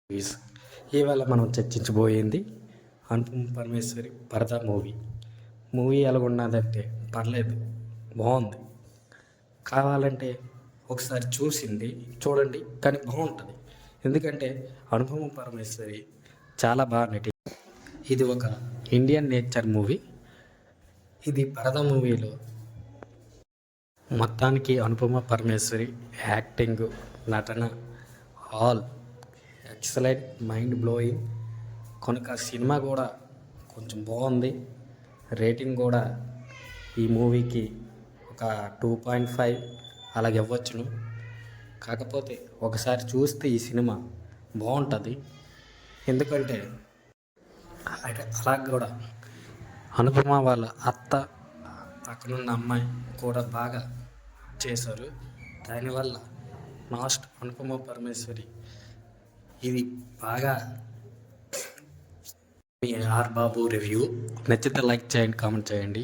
Movies ఇవాళ మనం చర్చించబోయేది అనుపమ పరమేశ్వరి పరదా మూవీ ఎలాగున్నదంటే పర్లేదు, బాగుంది. కావాలంటే ఒకసారి చూడండి, కానీ బాగుంటుంది. ఎందుకంటే అనుపమ పరమేశ్వరి చాలా బాగా ఇది ఒక ఇండియన్ నేచర్ మూవీ. ఇది పరదా మూవీలో మొత్తానికి అనుపమ పరమేశ్వరి యాక్టింగ్, నటన ఆల్ ఎక్సలెంట్, మైండ్ బ్లోయింగ్. కనుక సినిమా కూడా కొంచెం బాగుంది. రేటింగ్ కూడా ఈ మూవీకి ఒక 2.5 అలాగే ఇవ్వచ్చును. కాకపోతే ఒకసారి చూస్తే ఈ సినిమా బాగుంటుంది. ఎందుకంటే అలా కూడా అనుపమ వాళ్ళ అత్త, పక్కనున్న అమ్మాయి కూడా బాగా చేశారు. దానివల్ల అనుపమ పరమేశ్వరి ఇది బాగా. మీ ఆర్ బాబు రివ్యూ నచ్చితే లైక్ చేయండి, కామెంట్ చేయండి.